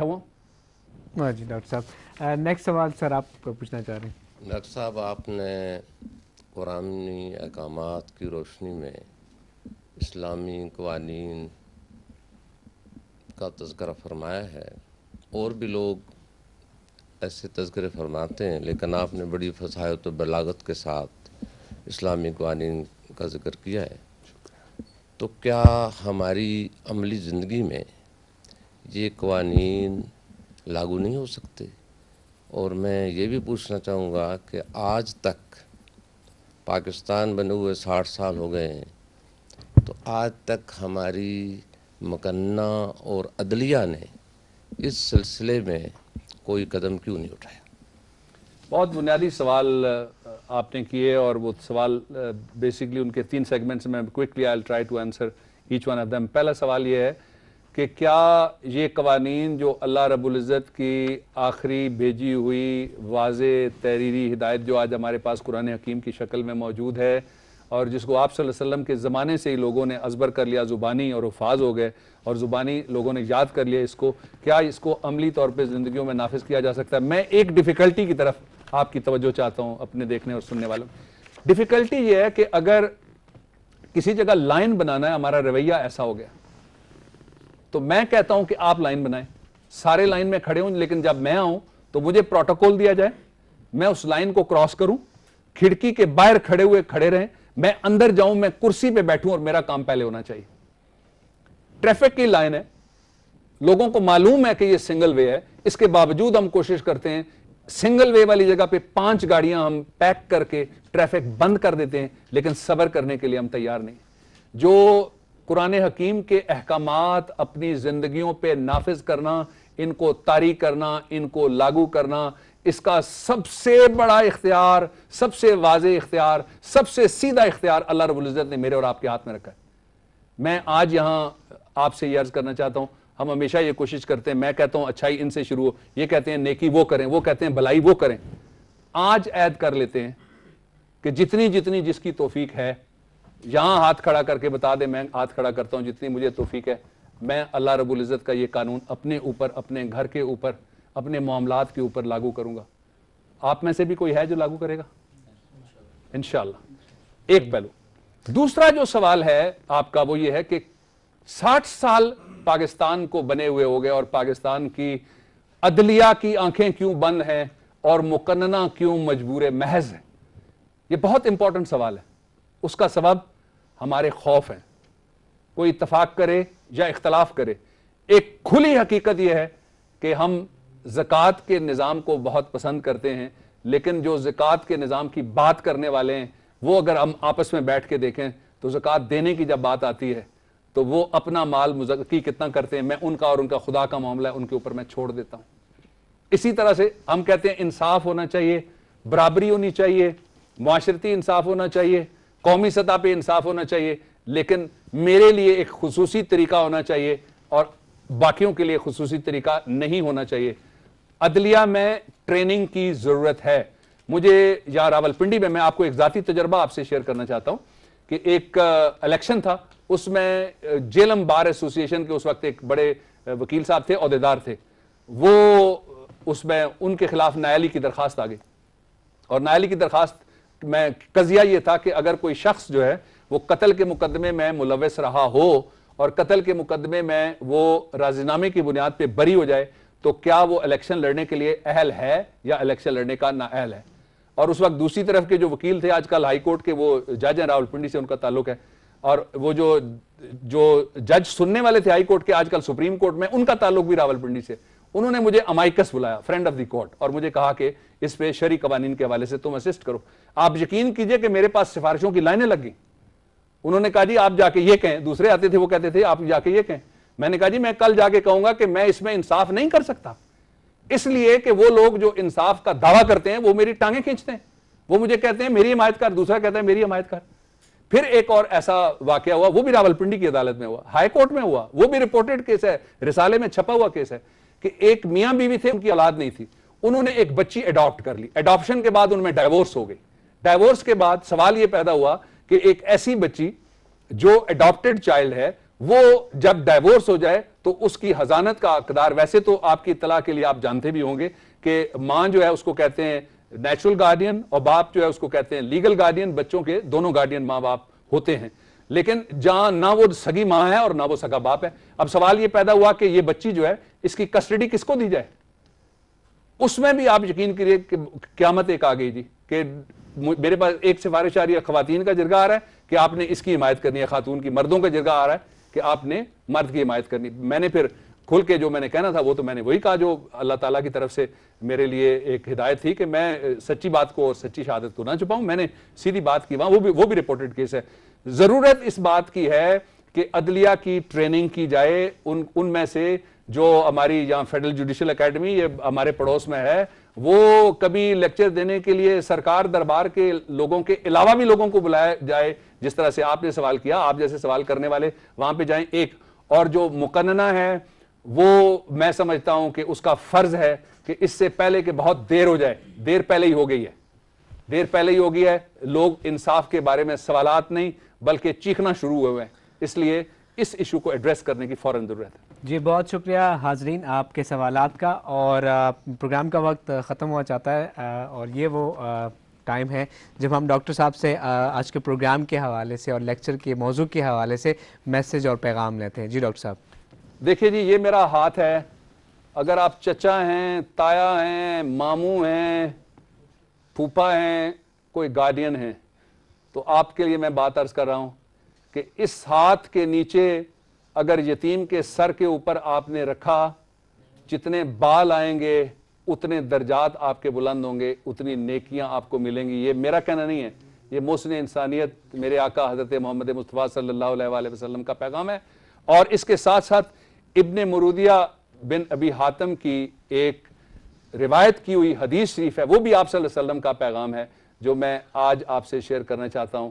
بیٹھا ہوا ہوں۔ جی ڈاکٹر صاحب، نیکسٹ سوال سر آپ کو پوچھنا چاہ رہے ہیں۔ ڈاکٹر صاحب، آپ نے قرآنی احکامات کی روشنی میں اسلامی قوانین کا تذکرہ فرمایا ہے، اور بھی لوگ ایسے تذکرے فرماتے ہیں، لیکن آپ نے بڑی فصاحت و بلاغت کے ساتھ اسلامی قوانین کا ذکر کیا ہے، تو کیا ہماری عملی زندگی میں یہ قوانین لاگو نہیں ہو سکتے؟ اور میں یہ بھی پوچھنا چاہوں گا کہ آج تک پاکستان بنے ہوئے 60 سال ہو گئے ہیں، تو آج تک ہماری مقننہ اور عدلیہ نے اس سلسلے میں کوئی قدم کیوں نہیں اٹھایا؟ بہت بنیادی سوال آپ نے کیے، اور وہ سوال بیسکلی ان کے 3 سیگمنٹس میں quickly I will try to answer each one of them. پہلا سوال یہ ہے کہ کیا یہ قوانین جو اللہ رب العزت کی آخری بھیجی ہوئی واضح تحریری ہدایت جو آج ہمارے پاس قرآن حکیم کی شکل میں موجود ہے، اور جس کو آپ صلی اللہ علیہ وسلم کے زمانے سے ہی لوگوں نے ازبر کر لیا، زبانی اور حفاظ ہو گئے اور زبانی لوگوں نے یاد کر لیا، کیا اس کو عملی طور پہ زندگیوں میں نافذ کیا جا سکتا ہے؟ میں ایک ڈیفیکلٹی کی طرف آپ کی توجہ چاہتا ہوں اپنے دیکھنے اور سننے والوں۔ ڈیفیکلٹی یہ ہے کہ اگر کسی جگہ لائن بنانا ہے، ہمارا رویہ ایسا ہو گیا، تو میں کہتا ہوں کہ آپ لائن بنائیں، سارے لائن میں کھڑے ہوں، لیکن جب میں آؤں تو مجھے پروٹوکول دیا جائے، میں اس لائن کو کراس کروں، کھڑکی کے باہر کھڑے رہیں، میں اندر جاؤں، میں کرسی پہ بیٹھوں، اور میرا کام پہلے ہونا چاہیے۔ ٹریفک کی لائن ہے، لوگوں کو معلوم ہے کہ یہ سنگل وے ہے، اس کے باوجود ہم کوشش کرتے ہیں سنگل وے والی جگہ پہ 5 گاڑیاں ہم پیک کر کے ٹریفک بند کر دیتے ہیں، لیکن صبر کرنے کے لیے ہم تیار نہیں۔ جو قرآن حکیم کے احکامات اپنی زندگیوں پہ نافذ کرنا، ان کو طاری کرنا، ان کو لاگو کرنا، اس کا سب سے بڑا اختیار، سب سے واضح اختیار، سب سے سیدھا اختیار اللہ رب العزت نے میرے اور آپ کے ہاتھ میں رکھا ہے۔ میں آج یہاں آپ سے یہ عرض کرنا چاہتا ہوں، ہم ہمیشہ یہ کوشش کرتے ہیں، میں کہتا ہوں اچھائی ان سے شروع ہو، یہ کہتے ہیں نیکی وہ کریں، وہ کہتے ہیں بھلائی وہ کریں۔ آج عہد کر لیتے ہیں کہ جتنی جس کی توفیق ہے، یہاں ہاتھ کھڑا کر کے بتا دے، میں ہاتھ کھڑا کرتا ہوں، جتنی مجھے توفیق ہے میں اللہ رب العزت کا یہ قانون اپنے اوپر، اپنے گھر کے اوپر، اپنے معاملات کے اوپر لاگو کروں گا۔ آپ میں سے بھی کوئی ہے جو لاگو کرے گا؟ انشاءاللہ۔ ایک پہلو۔ دوسرا جو سوال ہے آپ کا وہ یہ ہے کہ 60 سال پاکستان کو بنے ہوئے ہو گئے، اور پاکستان کی عدلیہ کی آنکھیں کیوں بند ہیں اور مقننہ کیوں مجبور محض ہے؟ یہ بہت امپورٹنٹ سوال ہے۔ اس کا سبب ہمارے خوف ہیں، کوئی اتفاق کرے یا اختلاف کرے۔ ایک کھلی حقیقت یہ ہے کہ ہم زکوٰۃ کے نظام کو بہت پسند کرتے ہیں، لیکن جو زکوٰۃ کے نظام کی بات کرنے والے ہیں، وہ اگر ہم آپس میں بیٹھ کے دیکھیں تو زکوٰۃ دینے کی جب بات آتی ہے تو وہ اپنا مال مزکی کتنا کرتے ہیں، میں ان کا اور ان کا خدا کا معاملہ ہے ان کے اوپر میں چھوڑ دیتا ہوں۔ اسی طرح سے ہم کہتے ہیں انصاف ہونا چاہیے، برابری ہونی چاہیے، معاشرتی انصاف ہونا چاہیے، قومی سطح پہ انصاف ہونا چاہیے، لیکن میرے لیے ایک خصوصی طریقہ ہونا چاہیے اور باقیوں کے لیے خصوصی طریقہ نہیں ہونا چاہیے۔ عدلیہ میں ٹریننگ کی ضرورت ہے۔ مجھے یا راولپنڈی میں آپ کو ایک ذاتی تجربہ آپ سے شیئر کرنا چاہتا ہوں کہ ایک الیکشن تھا، اس میں جیلم بار ایسوسی ایشن کے اس وقت ایک بڑے وکیل صاحب تھے، عہدیدار تھے، وہ اس میں ان کے خلاف نااہلی کی درخواست آ گئی، اور نااہلی کی درخواست میں قضیہ یہ تھا کہ اگر کوئی شخص جو ہے وہ قتل کے مقدمے میں ملوث رہا ہو اور قتل کے مقدمے میں وہ راضینامے کی بنیاد پہ بری ہو جائے تو کیا وہ الیکشن لڑنے کے لیے اہل ہے یا الیکشن لڑنے کا نااہل ہے۔ اور اس وقت دوسری طرف کے جو وکیل تھے، آج کل ہائی کورٹ کے وہ جج ہیں، راولپنڈی سے ان کا تعلق ہے، اور وہ جو جج سننے والے تھے ہائی کورٹ کے، آج کل سپریم کورٹ میں، ان کا تعلق بھی راولپنڈی سے۔ انہوں نے مجھے امائکس بلایا، فرینڈ آف دی کورٹ، اور مجھے کہا کہ اس پہ شرعی قوانین کے حوالے سے تم اسسٹ کرو۔ آپ یقین کیجئے کہ میرے پاس سفارشوں کی لائنیں لگ گئیں۔ انہوں نے کہا جی آپ جا کے یہ کہیں، دوسرے آتے تھے وہ کہتے تھے آپ جا کے یہ کہیں۔ میں نے کہا جی میں کل جا کے کہوں گا کہ میں اس میں انصاف نہیں کر سکتا، اس لیے کہ وہ لوگ جو انصاف کا دعویٰ کرتے ہیں وہ میری ٹانگیں کھینچتے ہیں، وہ مجھے کہتے ہیں میری حمایت کر، دوسرا کہتا ہے میری حمایت کر۔ پھر ایک اور ایسا واقعہ ہوا، وہ بھی راولپنڈی کی عدالت میں ہوا، ہائی کورٹ میں ہوا، وہ بھی رپورٹڈ کیس ہے، رسالے میں چھپا ہوا کیس ہے، کہ ایک میاں بیوی تھے، ان کی اولاد نہیں تھی، انہوں نے ایک بچی اڈاپٹ کر لی، اڈاپشن کے بعد ان میں ڈائیورس ہو گئی۔ ڈائیورس کے بعد سوال یہ پیدا ہوا کہ ایک ایسی بچی جو اڈاپٹڈ چائلڈ ہے، وہ جب ڈائیورس ہو جائے تو اس کی حضانت کا اقدار، ویسے تو آپ کی اطلاع کے لیے آپ جانتے بھی ہوں گے کہ ماں جو ہے اس کو کہتے ہیں نیچرل گارڈین اور باپ جو ہے اس کو کہتے ہیں لیگل گارڈین. بچوں کے دونوں گارڈین ماں باپ ہوتے ہیں، لیکن جہاں نہ وہ سگی ماں ہے اور نہ وہ سگا باپ ہے. اب سوال یہ پیدا ہوا کہ یہ بچی جو ہے اس کی کسٹڈی کس کو دی جائے. اس میں بھی آپ یقین کریے کہ قیامت ایک آ گئی جی کہ میرے پاس ایک سفارش آ رہی ہے، خواتین کا جرگہ آ رہا ہے کہ آپ نے اس کی حمایت کرنی ہے خاتون کی، مردوں کا جرگہ آ رہا ہے کہ آپ نے مرد کی حمایت کرنی. میں نے پھر کھل کے جو میں نے کہنا تھا وہ تو میں نے وہی کہا جو اللہ تعالیٰ کی طرف سے میرے لیے ایک ہدایت تھی کہ میں سچی بات کو اور سچی شہادت کو نہ چھپاؤں. میں نے سیدھی بات کی وہاں، وہ بھی رپورٹڈ کیس ہے. ضرورت اس بات کی ہے کہ عدلیہ کی ٹریننگ کی جائے. ان میں سے جو ہماری یہاں فیڈرل جوڈیشل اکیڈمی یہ ہمارے پڑوس میں ہے، وہ کبھی لیکچر دینے کے لیے سرکار دربار کے لوگوں کے علاوہ بھی لوگوں کو بلایا جائے، جس طرح سے آپ نے سوال کیا، آپ جیسے سوال کرنے والے وہاں پہ جائیں. ایک اور جو مقننہ ہے وہ میں سمجھتا ہوں کہ اس کا فرض ہے کہ اس سے پہلے کہ بہت دیر ہو جائے، دیر پہلے ہی ہو گئی ہے، دیر پہلے ہی ہو گئی ہے، لوگ انصاف کے بارے میں سوالات نہیں بلکہ چیخنا شروع ہوئے ہیں. اس لیے اس ایشو کو ایڈریس کرنے کی فوراً ضرورت ہے. جی بہت شکریہ حاضرین آپ کے سوالات کا. اور پروگرام کا وقت ختم ہوا چاہتا ہے اور یہ وہ ٹائم ہے جب ہم ڈاکٹر صاحب سے آج کے پروگرام کے حوالے سے اور لیکچر کے موضوع کے حوالے سے میسج اور پیغام لیتے ہیں. جی ڈاکٹر صاحب. دیکھیے جی، یہ میرا ہاتھ ہے. اگر آپ چچا ہیں، تایا ہیں، ماموں ہیں، پھوپھا ہیں، کوئی گارڈین ہیں، تو آپ کے لیے میں بات عرض کر رہا ہوں کہ اس ہاتھ کے نیچے اگر یتیم کے سر کے اوپر آپ نے رکھا، جتنے بال آئیں گے اتنے درجات آپ کے بلند ہوں گے، اتنی نیکیاں آپ کو ملیں گی. یہ میرا کہنا نہیں ہے، یہ محسن انسانیت میرے آقا حضرت محمد مصطفیٰ صلی اللہ علیہ وآلہ وسلم کا پیغام ہے. اور اس کے ساتھ ساتھ ابن مرودیہ بن ابی حاتم کی ایک روایت کی ہوئی حدیث شریف ہے، وہ بھی آپ صلی اللہ علیہ وسلم کا پیغام ہے جو میں آج آپ سے شیئر کرنا چاہتا ہوں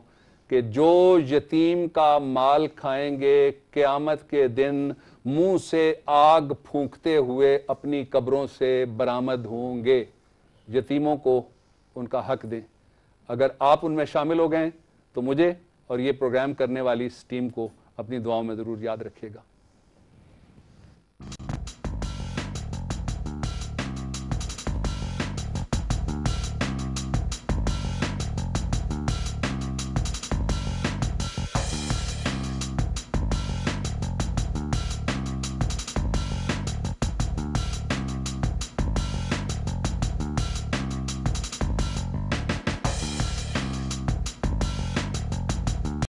کہ جو یتیم کا مال کھائیں گے قیامت کے دن منہ سے آگ پھونکتے ہوئے اپنی قبروں سے برآمد ہوں گے. یتیموں کو ان کا حق دیں. اگر آپ ان میں شامل ہو گئے تو مجھے اور یہ پروگرام کرنے والی اس ٹیم کو اپنی دعاؤں میں ضرور یاد رکھیے گا.